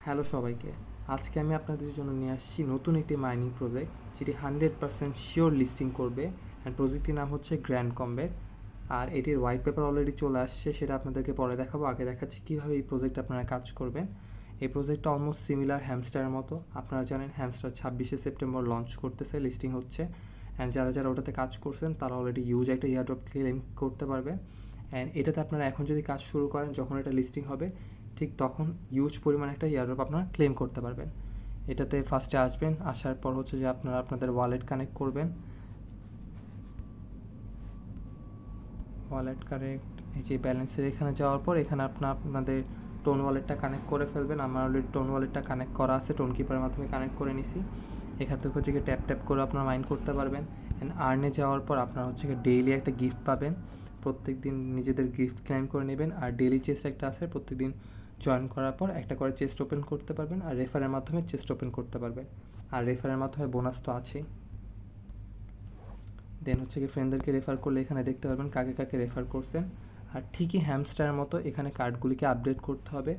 Hello সবাইকে। আজকে আমি আপনাদের জন্য নিয়ে আসছি নতুন একটি মাইনিং প্রজেক্ট, যেটি 100% শিওর লিস্টিং করবে। অ্যান্ড প্রজেক্টটির নাম হচ্ছে গ্র্যান্ড কমব্যাট। আর এটির হোয়াইট পেপার অলরেডি চলে আসছে, সেটা আপনাদেরকে পরে দেখাবো। আগে দেখাচ্ছি কীভাবে এই প্রজেক্ট আপনারা কাজ করবেন। এই প্রজেক্টটা অলমোস্ট সিমিলার হ্যামস্টারের মতো। আপনারা জানেন হ্যামস্টার 26শে সেপ্টেম্বর লঞ্চ করতেছে, লিস্টিং হচ্ছে। অ্যান্ড যারা যারা ওটাতে কাজ করছেন তারা অলরেডি ইউজ একটা ইয়ারড্রপ ক্লেম করতে পারবে। অ্যান্ড এটাতে আপনারা এখন যদি কাজ শুরু করেন, যখন এটা লিস্টিং হবে ঠিক তখন হিউজ পরিমাণে একটা ইয়ারড্রপ আপনারা ক্লেম করতে পারবেন। এটাতে ফার্স্টে আসবেন, আসার পর হচ্ছে যে আপনারা আপনাদের ওয়ালেট কানেক্ট করবেন। ওয়ালেট কানেক্ট, এই যে ব্যালেন্সের এখানে যাওয়ার পর এখানে আপনাদের টোন ওয়ালেটটা কানেক্ট করে ফেলবেন। আমার অলরেডি টোন ওয়ালেটটা কানেক্ট করা আছে, টোন কিপারের মাধ্যমে কানেক্ট করে নিছি। এখান থেকে হচ্ছে গিয়ে ট্যাপ ট্যাপ করে আপনারা মাইন্ড করতে পারবেন। অ্যান্ড আর্নে যাওয়ার পর আপনারা হচ্ছে গিয়ে ডেইলি একটা গিফট পাবেন। প্রত্যেক দিন নিজেদের গিফট ক্লেম করে নেবেন। আর ডেইলি চেস্ট একটা আছে, প্রত্যেক দিন জয়েন করার পর একটা করে চেস্ট ওপেন করতে পারবেন। আর রেফারের মাধ্যমে চেস্ট ওপেন করতে পারবেন। আর রেফারের মাধ্যমে বোনাস তো আছেই। দেন হচ্ছে কি ফ্রেন্ডদেরকে রেফার করলে এখানে দেখতে পারবেন কাকে কাকে রেফার করছেন। আর ঠিকই হ্যামস্টারের মতো এখানে কার্ডগুলিকে আপডেট করতে হবে।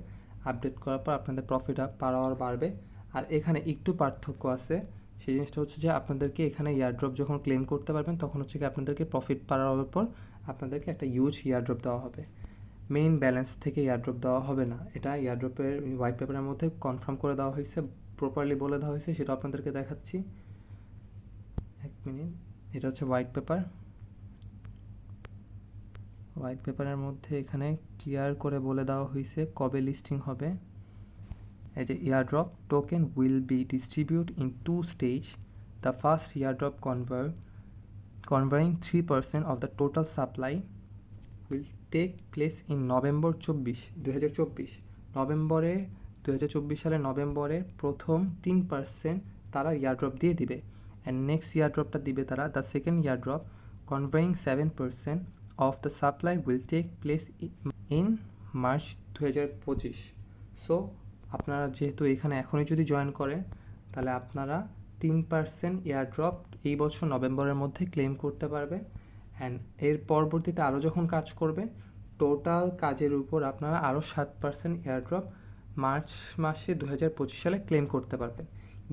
আপডেট করার পর আপনাদের প্রফিট পার আওয়ার বাড়বে। আর এখানে একটু পার্থক্য আছে, সেই জিনিসটা হচ্ছে যে আপনাদেরকে এখানে ইয়ারড্রপ যখন ক্লেম করতে পারবেন তখন হচ্ছে কি আপনাদেরকে প্রফিট পার আওয়ার পর আপনাদেরকে একটা ইউজ ইয়ারড্রপ দেওয়া হবে। মেইন ব্যালেন্স থেকে ইয়ারড্রপ দেওয়া হবে না। এটা ইয়ারড্রপের হোয়াইট পেপারের মধ্যে কনফার্ম করে দেওয়া হয়েছে, প্রপারলি বলে দেওয়া হয়েছে, সেটা আপনাদেরকে দেখাচ্ছি। এক মিনিট, এটা হচ্ছে হোয়াইট পেপার। হোয়াইট পেপারের মধ্যে এখানে ক্লিয়ার করে বলে দেওয়া হয়েছে কবে লিস্টিং হবে। এই যে airdrop token will be distribute in 2 stage. The first airdrop converting 3% of the total supply will take place in November 2024 নভেম্বরে 2024 সালের নভেম্বরের প্রথম 3% তারা ইয়ারড্রপ দিয়ে দিবে। অ্যান্ড নেক্সট ইয়ারড্রপটা দিবে তারা, the second airdrop converting 7% of the supply will take place in March 2025। So আপনারা যেহেতু এখানে এখনই যদি জয়েন করেন তাহলে আপনারা 3% এয়ারড্রপ এই বছর নভেম্বরের মধ্যে ক্লেম করতে পারবেন। অ্যান্ড এর পরবর্তীতে আরও যখন কাজ করবে টোটাল কাজের উপর আপনারা আরও 7% এয়ারড্রপ মার্চ মাসে 2025 সালে ক্লেম করতে পারবেন।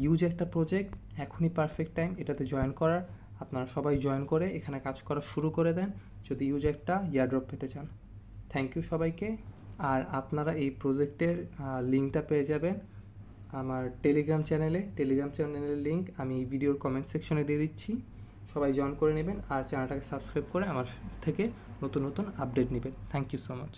ইউজ একটা প্রজেক্ট, এখনই পারফেক্ট টাইম এটাতে জয়েন করার। আপনারা সবাই জয়েন করে এখানে কাজ করা শুরু করে দেন যদি ইউজ একটা এয়ারড্রপ পেতে চান। থ্যাংক ইউ সবাইকে। আর আপনারা এই প্রজেক্টের লিঙ্কটা পেয়ে যাবেন আমার টেলিগ্রাম চ্যানেলের লিঙ্ক আমি এই ভিডিওর কমেন্ট সেকশনে দিয়ে দিচ্ছি। সবাই জয়েন করে নেবেন আর চ্যানেলটাকে সাবস্ক্রাইব করে আমার থেকে নতুন নতুন আপডেট নেবেন। Thank you so much.